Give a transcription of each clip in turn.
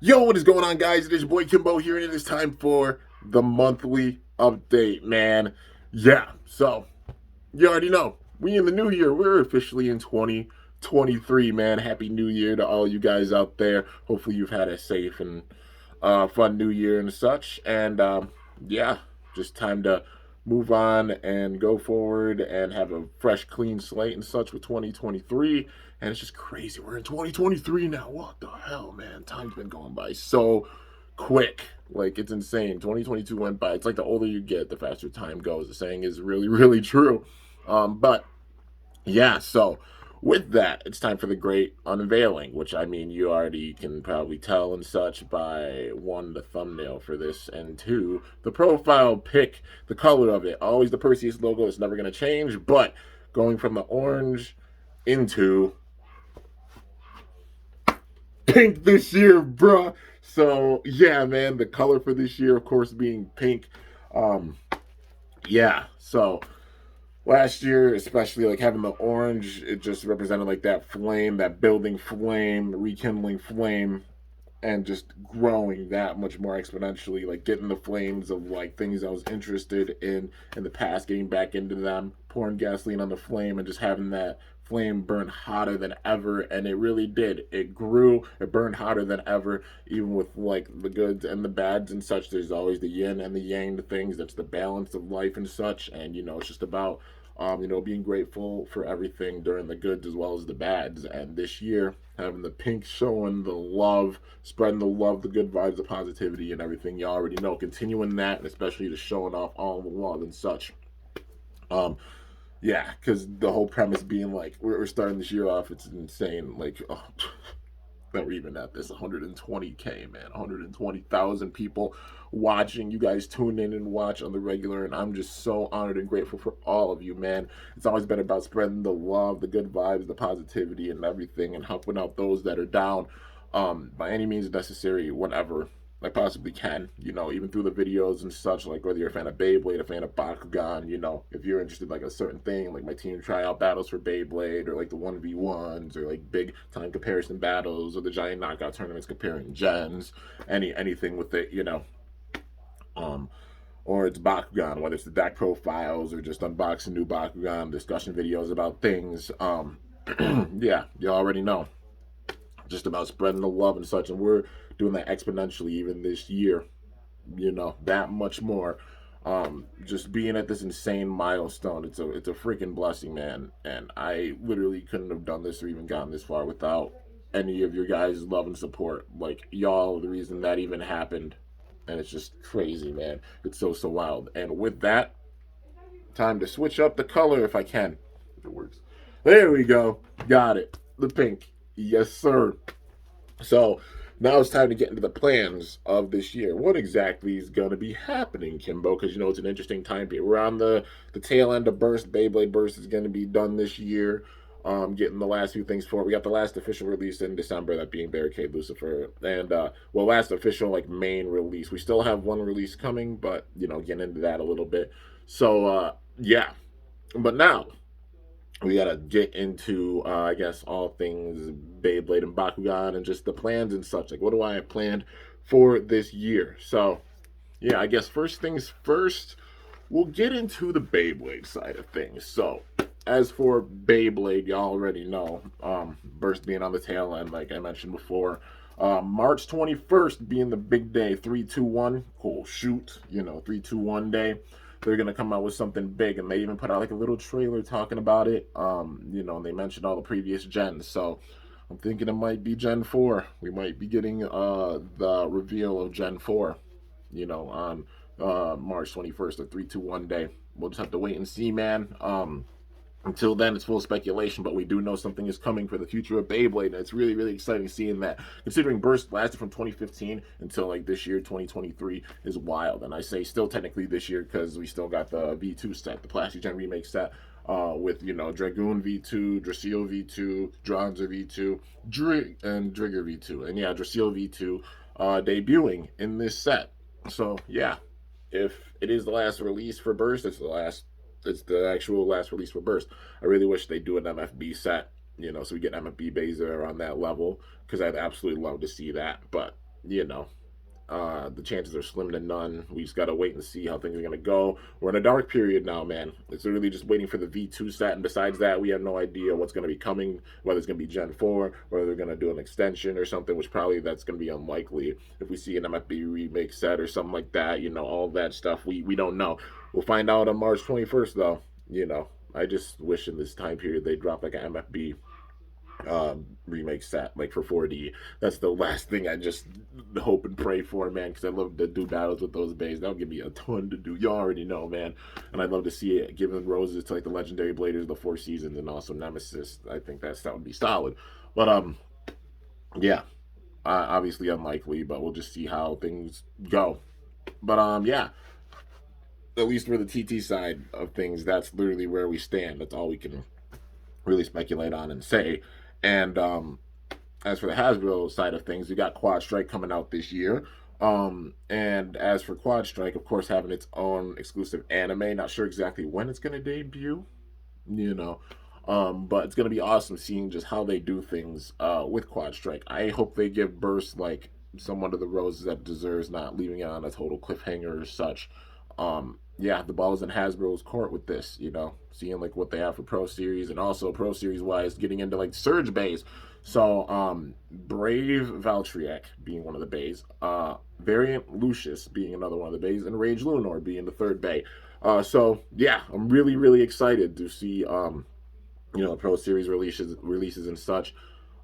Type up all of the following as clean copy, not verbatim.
Yo, what is going on, guys? It is your boy Kimbo here, and it is time for the monthly update, man. Yeah, so you already know we in the new year. We're officially in 2023, man. Happy New Year to all you guys out there. Hopefully, you've had a safe and fun New Year and such. And yeah, just time to move on and go forward and have a fresh, clean slate and such with 2023. And it's just crazy. We're in 2023 now. What the hell, man? Time's been going by so quick. Like, it's insane. 2022 went by. It's like the older you get, the faster time goes. The saying is really, really true. But yeah, so with that, it's time for the great unveiling, which I mean, you already can probably tell and such by one, the thumbnail for this, and two, the profile pic, the color of it. Always the Perseus logo, it's never going to change, but going from the orange into pink this year, bruh. So yeah, man, the color for this year, of course, being pink. Um, yeah, so last year, especially like having the orange, it just represented like that flame, that building flame, rekindling flame, and just growing that much more exponentially, like getting the flames of like things I was interested in the past, getting back into them, pouring gasoline on the flame, and just having that flame burn hotter than ever. And it really did. It grew, it burned hotter than ever, even with like the goods and the bads and such. There's always the yin and the yang, the things that's the balance of life and such. And it's just about being grateful for everything during the goods as well as the bads. And this year, having the pink showing the love, spreading the love, the good vibes, the positivity, and everything you already know. Continuing that, and especially the showing off all the love and such. Um, yeah, because the whole premise being like we're starting this year off, it's insane. Like, oh, that we're even at this 120K, man, 120,000 people watching. You guys tune in and watch on the regular, and I'm just so honored and grateful for all of you, man. It's always been about spreading the love, the good vibes, the positivity, and everything, and helping out those that are down, by any means necessary, whatever I possibly can, even through the videos and such, like whether you're a fan of Beyblade, a fan of Bakugan, if you're interested in like a certain thing, like my team tryout battles for Beyblade, or like the 1v1s, or like big time comparison battles, or the giant knockout tournaments comparing gens, anything with it, um, or it's Bakugan, whether it's the deck profiles or just unboxing new Bakugan, discussion videos about things, yeah, you already know just about spreading the love and such. And we're doing that exponentially even this year, that much more. Just being at this insane milestone, it's a freaking blessing, man. And I literally couldn't have done this or even gotten this far without any of your guys' love and support. Like, y'all are the reason that even happened. And it's just crazy, man. It's so wild. And with that, time to switch up the color if I can. If it works. There we go. Got it. The pink. Yes, sir. So now it's time to get into the plans of this year. What exactly is going to be happening, Kimbo? Because it's an interesting time period. We're on the tail end of Burst. Beyblade Burst is going to be done this year. Getting the last few things for it. We got the last official release in December, that being Barricade Lucifer, and last official like main release. We still have one release coming, but getting into that a little bit. So yeah, but now we gotta get into I guess all things Beyblade and Bakugan and just the plans and such. Like, what do I have planned for this year? So yeah, I guess first things first, we'll get into the Beyblade side of things. So as for Beyblade, you already know, Burst being on the tail end, like I mentioned before. March 21st being the big day, 321, cool shoot, 321 day. They're gonna come out with something big, and they even put out like a little trailer talking about it. And they mentioned all the previous gens, so I'm thinking it might be Gen 4. We might be getting the reveal of Gen 4, on March 21st, the 321 day. We'll just have to wait and see, man. Until then, it's full speculation, but we do know something is coming for the future of Beyblade, and it's really, really exciting seeing that. Considering Burst lasted from 2015 until like this year, 2023, is wild. And I say still technically this year because we still got the V2 set, the Plastic Gen remake set, with Dragoon V2, Drasil V2, Dronzer V2, and Drigger V2, and yeah, Drasil V2 debuting in this set. So yeah, if it is the last release for Burst, it's the actual last release for Burst. I really wish they do an MFB set, so we get MFB Beza on that level, because I'd absolutely love to see that. But you know, the chances are slim to none. We just gotta wait and see how things are gonna go. We're in a dark period now, man. It's really just waiting for the V2 set, and besides that, we have no idea what's gonna be coming. Whether it's gonna be Gen 4, whether they're gonna do an extension or something, which probably that's gonna be unlikely. If we see an MFB remake set or something like that, all that stuff, we don't know. We'll find out on March 21st, though. I just wish in this time period they drop like an MFB remake set like for 4D. That's the last thing I just hope and pray for, man, because I love to do battles with those bays. That'll give me a ton to do. You already know, man. And I'd love to see it giving roses to like the legendary bladers, the Four Seasons, and also Nemesis. I think that would be solid. But yeah, obviously unlikely, but we'll just see how things go. But yeah, at least for the TT side of things, that's literally where we stand. That's all we can really speculate on and say. And as for the Hasbro side of things, we got Quad Strike coming out this year. And as for Quad Strike, of course, having its own exclusive anime. Not sure exactly when it's going to debut, you know. But it's going to be awesome seeing just how they do things with Quad Strike. I hope they give Burst like someone to the roses that deserves, not leaving it on a total cliffhanger or such. Yeah, the ball is in Hasbro's court with this, seeing like what they have for Pro Series and also Pro Series wise, getting into like Surge Bays. So, Brave Valtryek being one of the bays, Variant Lucius being another one of the bays, and Rage Lunar being the third bay. So yeah, I'm really, really excited to see, Pro Series releases and such,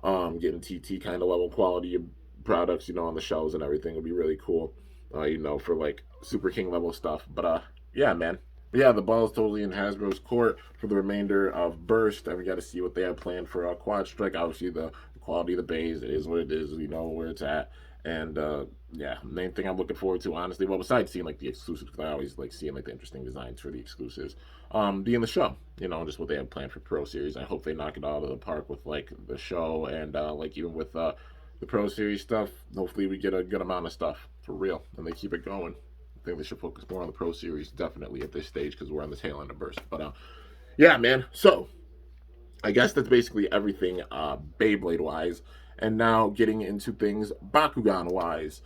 getting TT kind of level quality of products, on the shelves and everything would be really cool, for like Super King level stuff. But yeah, man. But yeah, the ball is totally in Hasbro's court for the remainder of Burst, and we got to see what they have planned for Quad Strike. Obviously, the quality of the bays, it is what it is. We know where it's at, and yeah, main thing I'm looking forward to, honestly, well, besides seeing like the exclusives, because I always like seeing like the interesting designs for the exclusives, being the show, just what they have planned for Pro Series. I hope they knock it out of the park with like the show and like even with the Pro Series stuff. Hopefully, we get a good amount of stuff for real, and they keep it going. I think they should focus more on the Pro Series, definitely at this stage, because we're on the tail end of Burst. But yeah, man. So I guess that's basically everything Beyblade wise, and now getting into things Bakugan wise.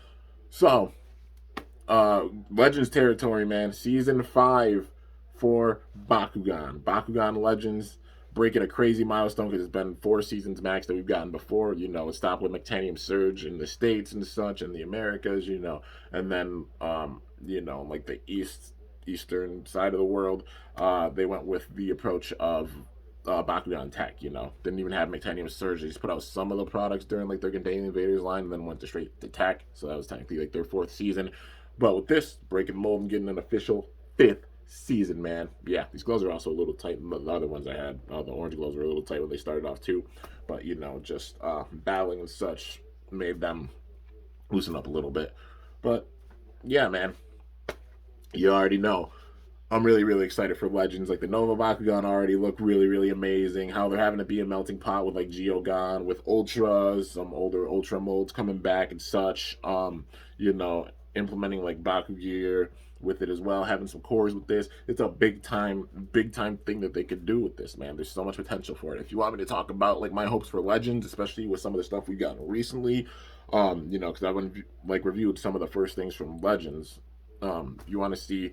So Legends territory, man. Season 5 for Bakugan. Bakugan Legends breaking a crazy milestone because it's been 4 seasons max that we've gotten before. It stopped with Mectanium Surge in the States and such, and the Americas, and then, like the eastern side of the world, they went with the approach of Bakugan Tech, Didn't even have Mectanium Surge. They just put out some of the products during like their Gundam Invaders line and then went to straight to Tech. So that was technically like their 4th season. But with this, breaking mold and getting an official 5th season, man. Yeah, these gloves are also a little tight. The other ones I had, the orange gloves were a little tight when they started off too. But, just battling and such made them loosen up a little bit. But, yeah, man. You already know. I'm really, really excited for Legends. Like the Nova Bakugan already look really, really amazing. How they're having to be a melting pot with like Geogon, with Ultras, some older Ultra molds coming back and such. Implementing like Baku Gear with it as well, having some cores with this. It's a big time thing that they could do with this, man. There's so much potential for it. If you want me to talk about like my hopes for Legends, especially with some of the stuff we've gotten recently, because I went like reviewed some of the first things from Legends. You want to see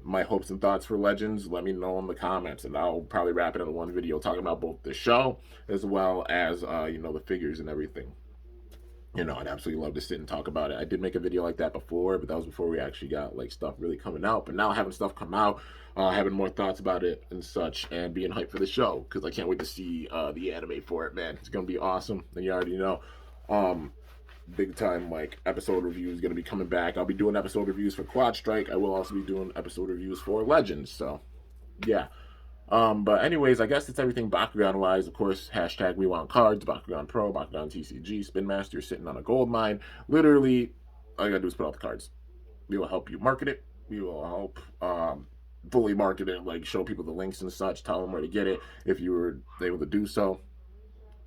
my hopes and thoughts for Legends, let me know in the comments, and I'll probably wrap it in one video talking about both the show as well as the figures and everything. I'd absolutely love to sit and talk about it. I did make a video like that before, but that was before we actually got like stuff really coming out. But now having stuff come out, having more thoughts about it and such, and being hyped for the show, because I can't wait to see the anime for it, man. It's gonna be awesome, and you already know. Big time like episode reviews going to be coming back. I'll be doing episode reviews for Quad Strike. I will also be doing episode reviews for Legends. So yeah. But anyways, I guess it's everything Bakugan wise. Of course, hashtag we want cards, Bakugan Pro, Bakugan TCG, Spin Master, you're sitting on a gold mine. Literally, all you gotta do is put out the cards. We will help you market it. We will help fully market it, like show people the links and such, tell them where to get it. If you were able to do so,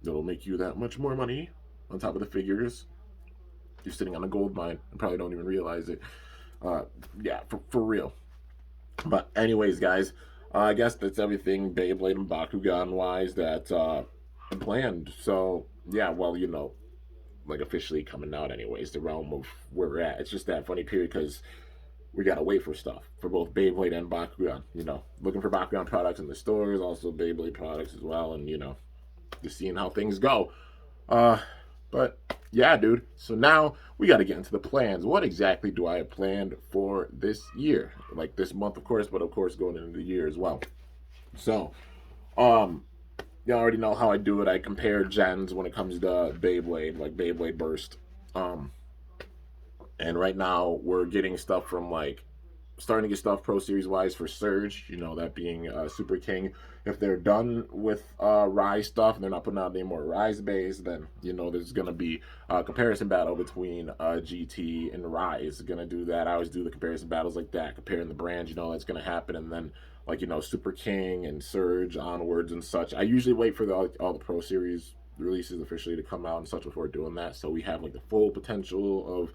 it'll make you that much more money on top of the figures. You're sitting on a gold mine and probably don't even realize it. Yeah, for real. But anyways, guys, I guess that's everything Beyblade and Bakugan wise that planned. So yeah, well, like officially coming out anyways, the realm of where we're at. It's just that funny period because we gotta wait for stuff for both Beyblade and Bakugan. Looking for Bakugan products in the stores, also Beyblade products as well, and just seeing how things go. Uh, but yeah, dude. So now we got to get into the plans. What exactly do I have planned for this year? Like this month, of course, but of course going into the year as well. So, um, you already know how I do it. I compare gens when it comes to Beyblade, like Beyblade Burst. Um, and right now we're getting stuff from like starting to get stuff Pro Series wise for Surge, that being Super King. If they're done with Rise stuff and they're not putting out any more Rise base, then there's gonna be a comparison battle between GT and Rise. Gonna do that. I always do the comparison battles like that, comparing the brands. That's gonna happen, and then like Super King and Surge onwards and such. I usually wait for all the Pro Series releases officially to come out and such before doing that, so we have like the full potential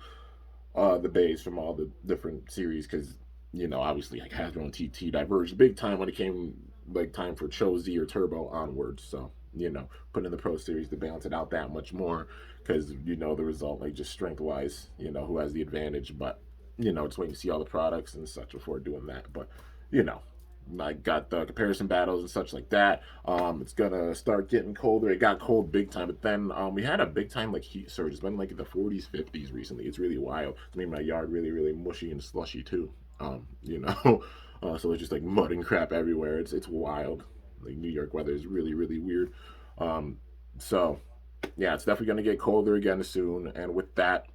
of the bays from all the different series because obviously like Hasbro and TT diverged big time when it came like time for Cho Z or Turbo onwards. So putting in the Pro Series to balance it out that much more because the result like just strength wise, who has the advantage. But just waiting to see all the products and such before doing that. But you know, I got the comparison battles and such like that. It's gonna start getting colder. It got cold big time, but then we had a big time like heat surge. It's been like in the 40s, 50s recently. It's really wild. It's made my yard really, really mushy and slushy too. So it's just like mud and crap everywhere. It's wild. Like New York weather is really, really weird. So yeah, it's definitely gonna get colder again soon. And with that,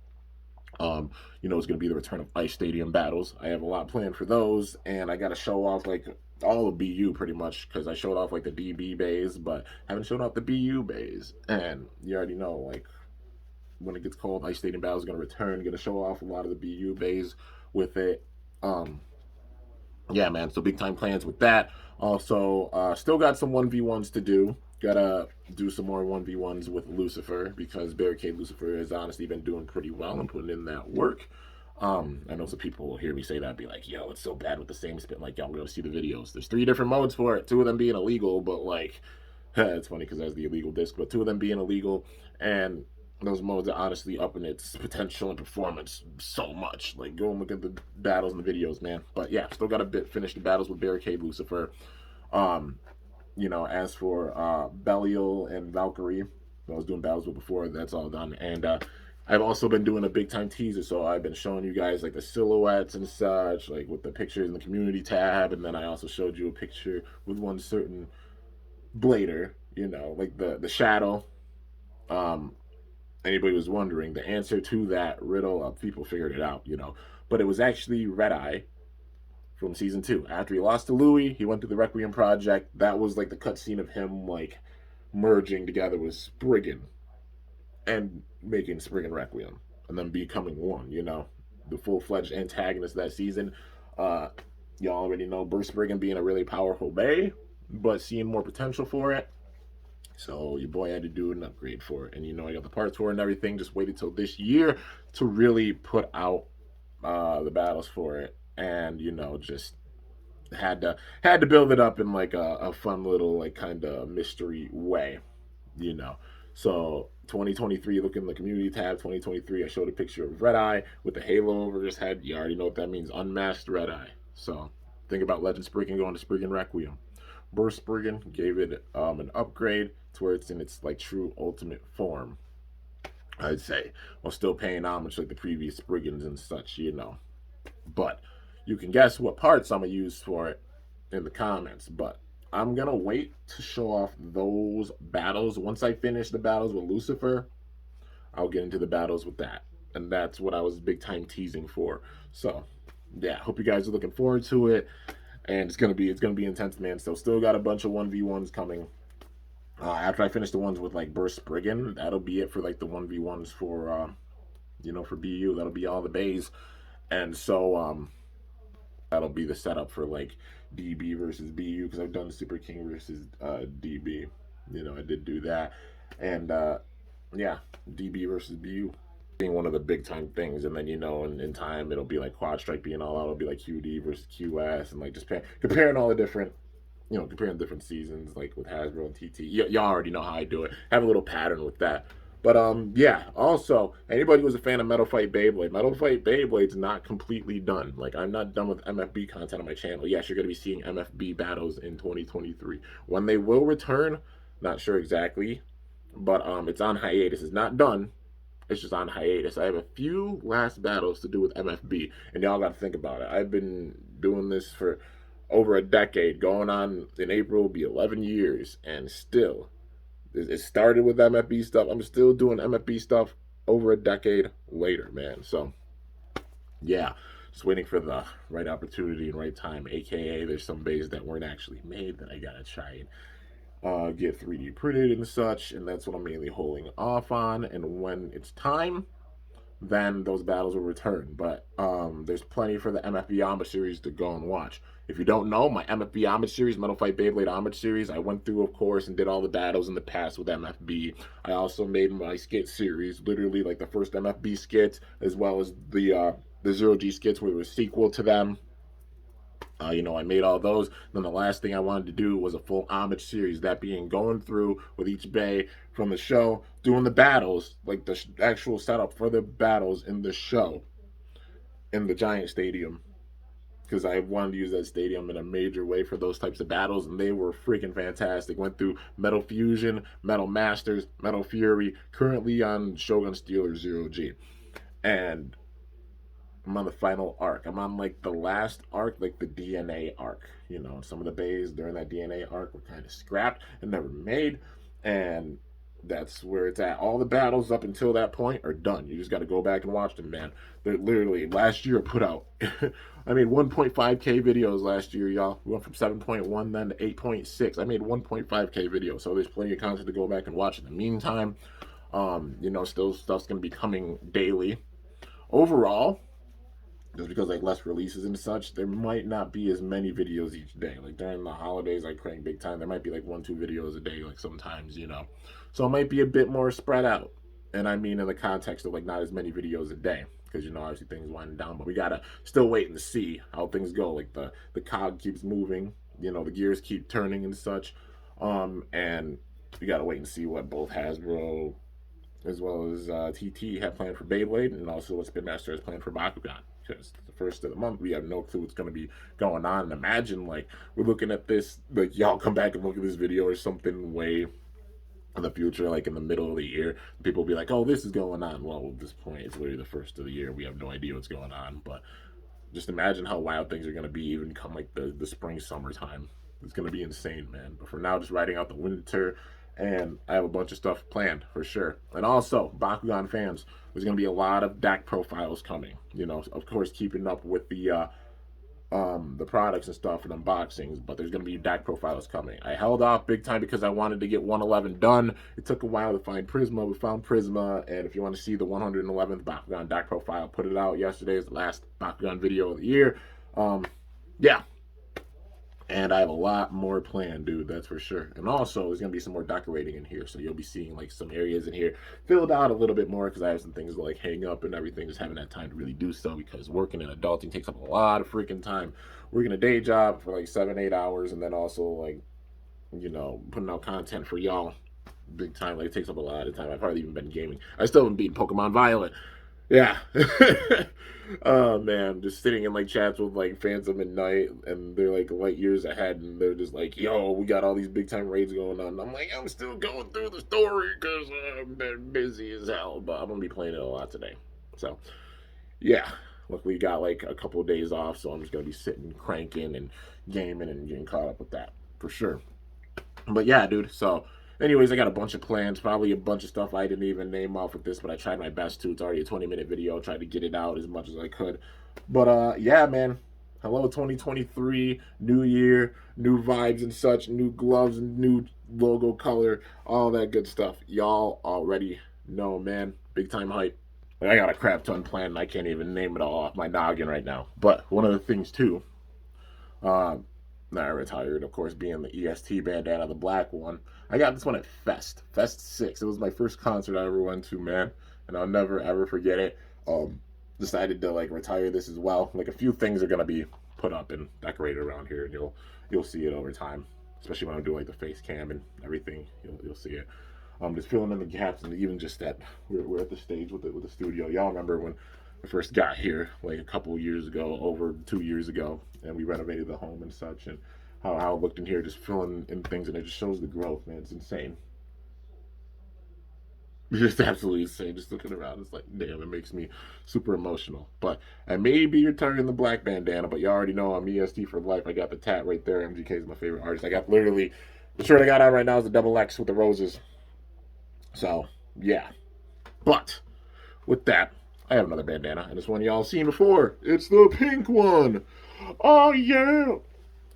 it's going to be the return of Ice Stadium battles. I have a lot planned for those, and I got to show off like all of BU pretty much because I showed off like the DB bays, but haven't shown off the BU bays. And you already know, like when it gets cold, Ice Stadium battles going to return. Going to show off a lot of the BU bays with it. Yeah, man. So big time plans with that. Also, still got some 1v1s to do. Gotta do some more 1v1s with Lucifer because Barricade Lucifer has honestly been doing pretty well and putting in that work. I know some people will hear me say that and be like, yo, it's so bad with the same spin. Like, y'all go see the videos. There's 3 different modes for it, 2 of them being illegal, but like, it's funny because that's the illegal disc, but 2 of them being illegal. And those modes are honestly upping its potential and performance so much. Like, go and look at the battles and the videos, man. But yeah, still got to finish the battles with Barricade Lucifer. As for Belial and Valkyrie, I was doing battles with before, that's all done. And I've also been doing a big time teaser, so I've been showing you guys like the silhouettes and such, like with the pictures in the community tab, and then I also showed you a picture with one certain blader, like the shadow. Anybody was wondering, the answer to that riddle, people figured it out, but it was actually Red Eye from season 2. After he lost to Louis, he went through the Requiem project. That was like the cutscene of him like merging together with Spriggan and making Spriggan Requiem and then becoming one, the full-fledged antagonist that season. You already know Bruce Spriggan being a really powerful Bay, but seeing more potential for it. So your boy had to do an upgrade for it. And I got the parts for it and everything. Just waited till this year to really put out the battles for it. And just had to build it up in like a fun little like kind of mystery way. So 2023, look in the community tab. 2023, I showed a picture of Red Eye with the halo over his head. You already know what that means, unmasked Red Eye. So think about Legend Spriggan going to Spriggan Requiem. Burst Spriggan gave it an upgrade to where it's in its like true ultimate form, I'd say, while still paying homage like the previous Spriggans and such, But you can guess what parts I'm gonna use for it in the comments. But I'm gonna wait to show off those battles. Once I finish the battles with Lucifer, I'll get into the battles with that. And that's what I was big time teasing for. So yeah, hope you guys are looking forward to it. And it's gonna be intense, man. So still got a bunch of 1v1s coming. After I finish the ones with like Burst Spriggan, that'll be it for like the 1v1s for for BU. That'll be all the bays. And so that'll be the setup for like DB versus BU because I've done Super King versus DB. I did do that. And yeah, DB versus BU being one of the big time things. And then in time it'll be like Quad Strike being all out. It'll be like QD versus QS and like just comparing all the different comparing different seasons like with Hasbro and TT. Y'all already know how I do it. Have a little pattern with that. But yeah. Also, anybody who's a fan of Metal Fight Beyblade, Metal Fight Beyblade's not completely done. Like, I'm not done with MFB content on my channel. Yes, you're gonna be seeing MFB battles in 2023. When they will return, not sure exactly, but it's on hiatus. It's not done. It's just on hiatus. I have a few last battles to do with MFB, and y'all got to think about it. I've been doing this for over a decade. Going on in April will be 11 years, and still, it started with MFB stuff. I'm still doing MFB stuff over a decade later, man. So, yeah, just waiting for the right opportunity and right time. AKA, there's some bays that weren't actually made that I gotta try and get 3D printed and such, and that's what I'm mainly holding off on. And when it's time, then those battles will return. But there's plenty for the MFB Homage series to go and watch. If you don't know, my MFB Homage series, Metal Fight Beyblade Homage series, I went through, of course, and did all the battles in the past with MFB. I also made my skit series, literally like the first MFB skits, as well as the Zero G skits, where it was sequel to them. I made all those. Then the last thing I wanted to do was a full homage series, that being going through with each bay from the show, doing the battles, like the actual setup for the battles in the show in the Giant Stadium. Because I wanted to use that stadium in a major way for those types of battles, and they were freaking fantastic. Went through Metal Fusion, Metal Masters, Metal Fury, currently on Shogun Steeler Zero G. And I'm on the final arc. I'm on like the last arc, like the DNA arc. Some of the bays during that DNA arc were kind of scrapped and never made, and that's where it's at. All the battles up until that point are done. You just got to go back and watch them, man. They're literally last year put out. I made 1.5K videos last year, y'all. We went from 7.1 then to 8.6. I made 1.5K videos, so there's plenty of content to go back and watch in the meantime. Still stuff's gonna be coming daily. Overall, just because like less releases and such, there might not be as many videos each day. Like during the holidays, I crank big time. There might be like 1-2 videos a day, like sometimes, So it might be a bit more spread out. And I mean in the context of like not as many videos a day. Because obviously things winding down, but we gotta still wait and see how things go. Like the cog keeps moving, the gears keep turning and such. And we gotta wait and see what both Hasbro as well as TT have planned for Beyblade, and also what Spin Master has planned for Bakugan. Because the first of the month, we have no clue what's going to be going on. And imagine, like, we're looking at this, like, y'all come back and look at this video or something way in the future, like in the middle of the year. People will be like, oh, this is going on. Well, at this point, it's literally the first of the year. We have no idea what's going on. But just imagine how wild things are going to be even come, like, the spring, summertime. It's going to be insane, man. But for now, just riding out the winter, and I have a bunch of stuff planned for sure. And also, Bakugan fans, there's going to be a lot of DAC profiles coming. Of course, keeping up with the products and stuff and unboxings, but there's going to be DAC profiles coming. I held off big time because I wanted to get 111 done. It took a while to find Prisma. We found Prisma, and if you want to see the 111th Bakugan DAC profile, put it out yesterday as the last Bakugan video of the year. Yeah. And I have a lot more planned, dude, that's for sure. And also, there's going to be some more decorating in here. So you'll be seeing, like, some areas in here filled out a little bit more because I have some things to, like, hang up and everything. Just haven't had time to really do so because working and adulting takes up a lot of freaking time. Working a day job for, like, 7-8 hours and then also, like, putting out content for y'all big time. Like, it takes up a lot of time. I've hardly even been gaming. I still haven't beaten Pokemon Violet. Yeah. Oh man, just sitting in like chats with like fans of Midnight, and they're like light years ahead, and they're just like, "Yo, we got all these big time raids going on." And I'm like, I'm still going through the story because I'm busy as hell, but I'm gonna be playing it a lot today. So, yeah. Luckily, got like a couple of days off, so I'm just gonna be sitting, cranking, and gaming, and getting caught up with that for sure. But yeah, dude. So, anyways, I got a bunch of plans, probably a bunch of stuff I didn't even name off with this, but I tried my best to. It's already a 20-minute video. I tried to get it out as much as I could. But yeah, man. Hello 2023, new year, new vibes and such, new gloves and new logo color, all that good stuff. Y'all already know, man. Big time hype. Like, I got a crap ton planned and I can't even name it all off my noggin right now. But one of the things too, uh, I retired, of course, being the EST bandana, the black one. I got this one at Fest 6. It was my first concert I ever went to, man, and I'll never ever forget it. Decided to like retire this as well. Like a few things are gonna be put up and decorated around here, and you'll see it over time. Especially when I'm doing like the face cam and everything, you'll see it. Just filling in the gaps, and even just that we're at the stage with the studio. Y'all remember when I first got here, like a couple of years ago, over 2 years ago, and we renovated the home and such, and how it looked in here, just filling in things, and it just shows the growth, man. It's insane. It's just absolutely insane. Just looking around, it's like, damn, it makes me super emotional. But I may be retiring the black bandana, but you already know I'm EST for life. I got the tat right there. MGK is my favorite artist. I got literally the shirt I got on right now is the double X with the roses. So yeah, but with that, I have another bandana, and it's one y'all seen before. It's the pink one. Oh yeah,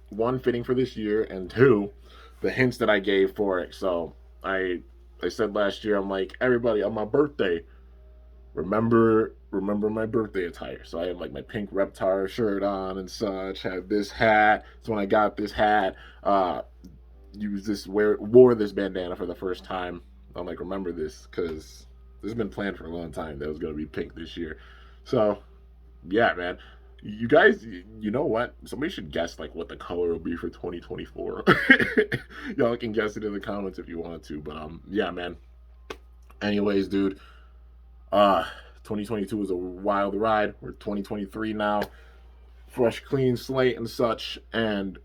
one fitting for this year, and two, the hints that I gave for it. So I I said last year, I'm like, everybody on my birthday, remember my birthday attire. So I have like my pink Reptar shirt on and such. Had this hat. So when I got this hat, used this wore this bandana for the first time. I'm like, remember this because this has been planned for a long time. That was gonna be pink this year. So yeah, man. You guys, you know what? Somebody should guess like what the color will be for 2024. Y'all can guess it in the comments if you want to. But yeah, man. Anyways, dude, 2022 was a wild ride. We're 2023 now, fresh, clean slate and such, and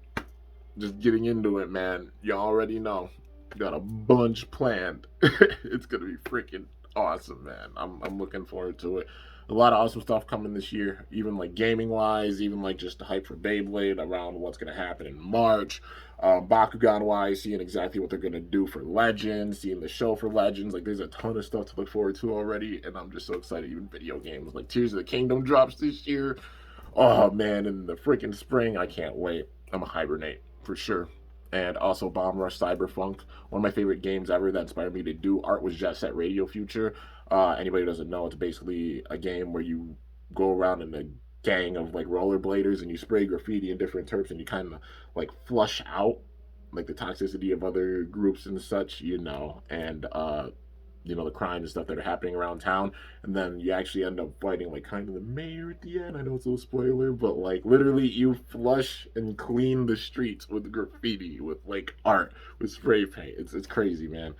just getting into it, man. You already know, got a bunch planned. It's gonna be freaking awesome, man. I'm looking forward to it. A lot of awesome stuff coming this year, even like gaming wise, even like just the hype for Beyblade around what's gonna happen in March. Bakugan wise, seeing exactly what they're gonna do for Legends, seeing the show for Legends. Like, there's a ton of stuff to look forward to already, and I'm just so excited. Even video games like Tears of the Kingdom drops this year. Oh man, in the freaking spring, I can't wait. I'm a hibernate for sure. And also Bomb Rush Cyberpunk, one of my favorite games ever that inspired me to do art was Jet Set Radio Future. Anybody who doesn't know, it's basically a game where you go around in a gang of like rollerbladers and you spray graffiti in different terps and you kind of like flush out like the toxicity of other groups and such, and the crime and stuff that are happening around town, and then you actually end up fighting like kind of the mayor at the end. I know it's a little spoiler, but like literally you flush and clean the streets with graffiti, with like art, with spray paint. It's crazy, man,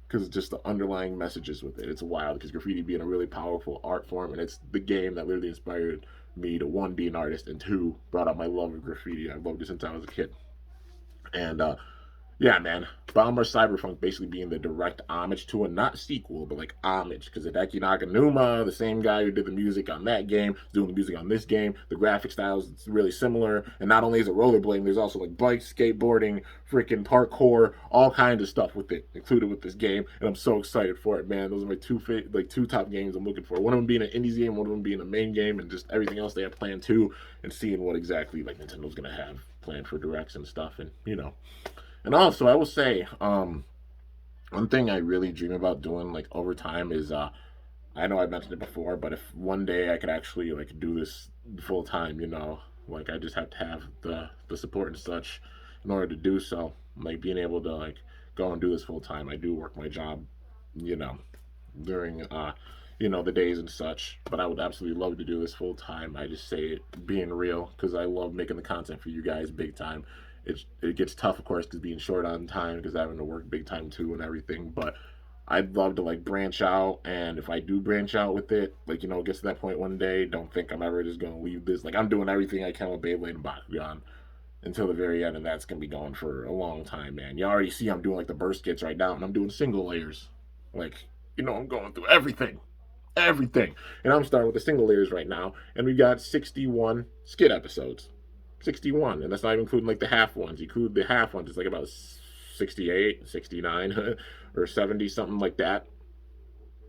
because it's just the underlying messages with it. It's wild because graffiti being a really powerful art form, and it's the game that literally inspired me to, one, be an artist, and two, brought out my love of graffiti. I've loved it since I was a kid. And yeah, man. Bomber Cyberpunk basically being the direct homage to it, not sequel, but like homage, because Hideki Naganuma, the same guy who did the music on that game, is doing the music on this game. The graphic styles is really similar, and not only is it rollerblading, there's also like bikes, skateboarding, freaking parkour, all kinds of stuff with it included with this game, and I'm so excited for it, man. Those are my two top games I'm looking for. One of them being an indies game, one of them being a main game, and just everything else they have planned too, and seeing what exactly like Nintendo's gonna have planned for directs and stuff, and and also, I will say, one thing I really dream about doing like over time is, I know I mentioned it before, but if one day I could actually like do this full time, like I just have to have the support and such in order to do so. Like being able to like go and do this full time. I do work my job, you know, during the days and such. But I would absolutely love to do this full time. I just say it being real because I love making the content for you guys big time. It gets tough, of course, because being short on time, because having to work big time too and everything. But I'd love to like branch out, and if I do branch out with it, like it gets to that point one day, don't think I'm ever just gonna leave this. Like I'm doing everything I can with Beyblade and Bakugan until the very end, and that's gonna be going for a long time, man. You already see I'm doing like the burst kits right now, and I'm doing single layers. Like I'm going through everything, and I'm starting with the single layers right now, and we got 61 skit episodes. 61, and that's not even including like the half ones. You include the half ones, it's like about 68, 69, or 70, something like that.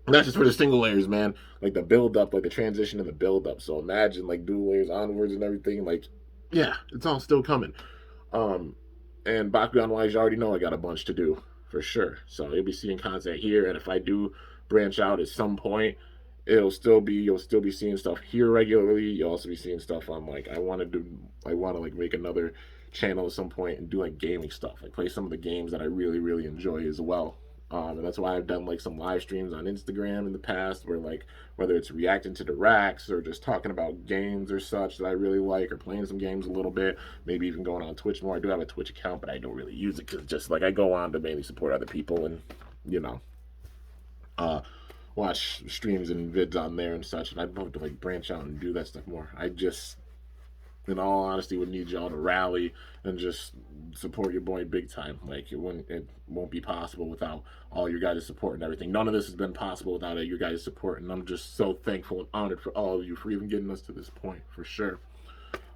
And that's just for the single layers, man. Like the build up, like the transition and the build up. So imagine like dual layers onwards and everything. Like, yeah, it's all still coming. Um, and Bakugan wise, you already know I got a bunch to do for sure. So you'll be seeing content here, and if I do branch out at some point, you'll still be seeing stuff here regularly. You'll also be seeing stuff on like I want to like make another channel at some point and do like gaming stuff, like play some of the games that I really really enjoy as well. And that's why I've done like some live streams on Instagram in the past, where like whether it's reacting to the racks or just talking about games or such that I really like, or playing some games a little bit, maybe even going on Twitch more. I do have a Twitch account, but I don't really use it because just like I go on to mainly support other people and you know, uh, watch streams and vids on there and such. And I'd love to like branch out and do that stuff more. I just, in all honesty, would need y'all to rally and just support your boy big time. Like it won't be possible without all your guys' support and everything. None of this has been possible without your guys' support, and I'm just so thankful and honored for all of you for even getting us to this point, for sure.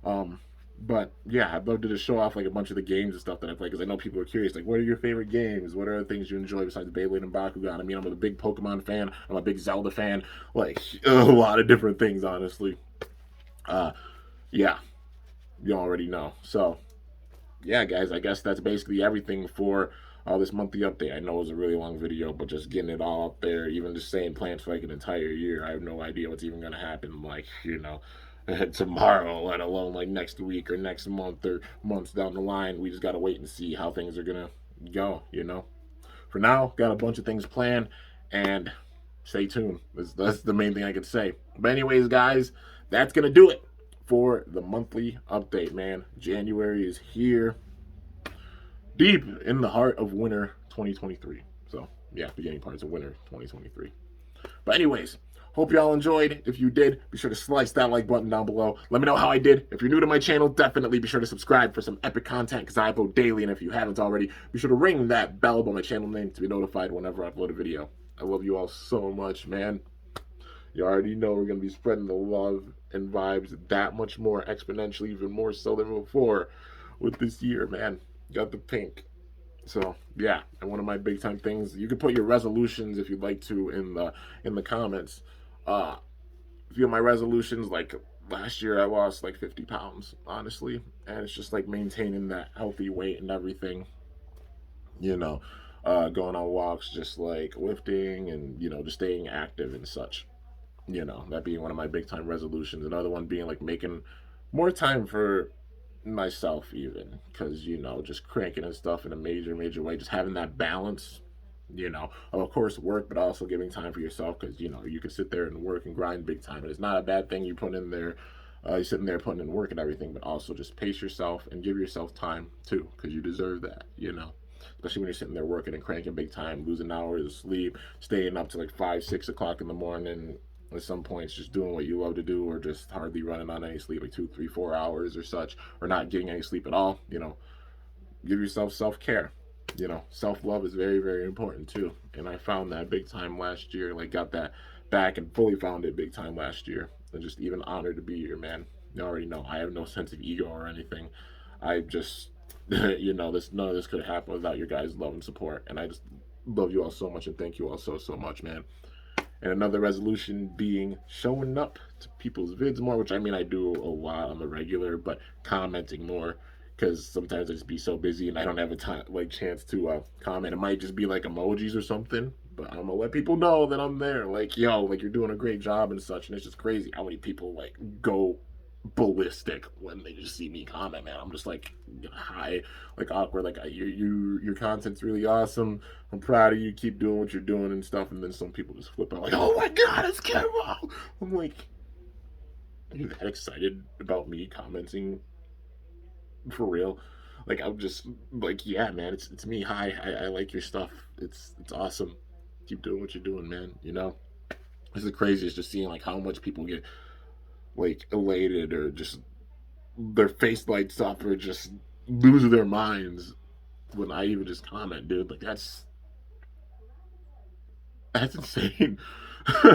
Um, but yeah, I'd love to just show off like a bunch of the games and stuff that I play, because I know people are curious. Like, what are your favorite games? What are the things you enjoy besides Beyblade and Bakugan? I mean, I'm a big Pokemon fan. I'm a big Zelda fan. Like a lot of different things, honestly. Uh, yeah, you already know. So yeah, guys, I guess that's basically everything for this monthly update. I know it was a really long video, but just getting it all up there, even just saying plans for like an entire year, I have no idea what's even going to happen, like, tomorrow, let alone like next week or next month or months down the line. We just got to wait and see how things are going to go. For now, got a bunch of things planned, and stay tuned. That's the main thing I could say. But anyways, guys, that's going to do it for the monthly update, man. January is here, deep in the heart of winter 2023. So yeah, beginning parts of winter 2023. But anyways, hope y'all enjoyed. If you did, be sure to slice that like button down below. Let me know how I did. If you're new to my channel, definitely be sure to subscribe for some epic content, because I upload daily. And if you haven't already, be sure to ring that bell above my channel name to be notified whenever I upload a video. I love you all so much, man. You already know we're going to be spreading the love and vibes that much more exponentially, even more so than before with this year, man. Got the pink. So yeah, and one of my big time things, you can put your resolutions if you'd like to in the comments. A few of my resolutions, like last year I lost like 50 pounds, honestly, and it's just like maintaining that healthy weight and everything, going on walks, just like lifting and just staying active and such. That being one of my big time resolutions. Another one being like making more time for myself, even, because just cranking and stuff in a major way, just having that balance, of course work, but also giving time for yourself, because you can sit there and work and grind big time, and it's not a bad thing. You put in there, you're sitting there putting in work and everything, but also just pace yourself and give yourself time too, because you deserve that, especially when you're sitting there working and cranking big time, losing hours of sleep, staying up to like 5-6 o'clock in the morning, at some points just doing what you love to do, or just hardly running on any sleep, like 2, 3, 4 hours or such, or not getting any sleep at all. Give yourself self-care. Self-love is very, very important too, and I found that big time last year. Like, got that back and fully found it big time last year, and just even honored to be here, man. You already know I have no sense of ego or anything. I just none of this could happen without your guys' love and support, and I just love you all so much and thank you all so much, man. And another resolution being showing up to people's vids more, which I mean I do a lot on the regular, but commenting more, because sometimes I just be so busy and I don't have a time, like, chance to comment. It might just be like emojis or something, but I'm gonna let people know that I'm there. Like, yo, like, you're doing a great job and such. And it's just crazy how many people like go ballistic when they just see me comment, man. I'm just like, hi, like, awkward, like, your content's really awesome, I'm proud of you, keep doing what you're doing and stuff. And then some people just flip out like, oh my god, it's Kemo. I'm like, are you that excited about me commenting, for real? Like, I'm just like, yeah, man, it's me. Hi, I like your stuff. It's awesome. Keep doing what you're doing, man. It's the craziest, just seeing like how much people get like elated, or just their face lights up, or just lose their minds when I even just comment, dude. Like, that's insane.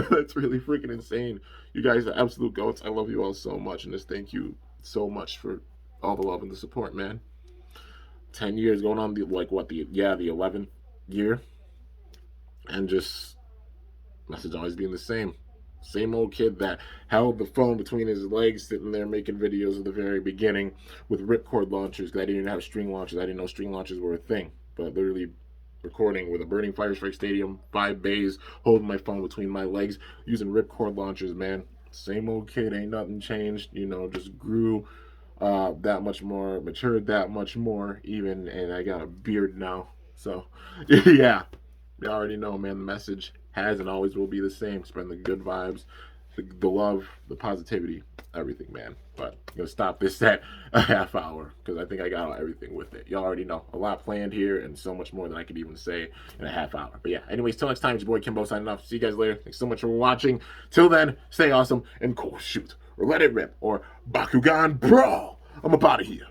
That's really freaking insane. You guys are absolute goats. I love you all so much, and just thank you so much for all the love and the support, man. 10 years going on, the 11th year, and just message always being the same old kid that held the phone between his legs, sitting there making videos at the very beginning with ripcord launchers, because I didn't even have string launchers. I didn't know string launchers were a thing, but literally recording with a burning Fire Strike Stadium, 5 bays, holding my phone between my legs, using ripcord launchers, man. Same old kid, ain't nothing changed, just grew that much more, matured that much more, even, and I got a beard now. So, yeah, you already know, man. The message has and always will be the same: spreading the good vibes, the love, the positivity. everything, man. But I'm gonna stop this at a half hour because I think I got everything with it. Y'all already know a lot planned here and so much more than I could even say in a half hour. But yeah, anyways, till next time, it's your boy Kimbo signing off. See you guys later. Thanks so much for watching. Till then, stay awesome and cool. Shoot or let it rip or Bakugan Brawl. I'm up out of here.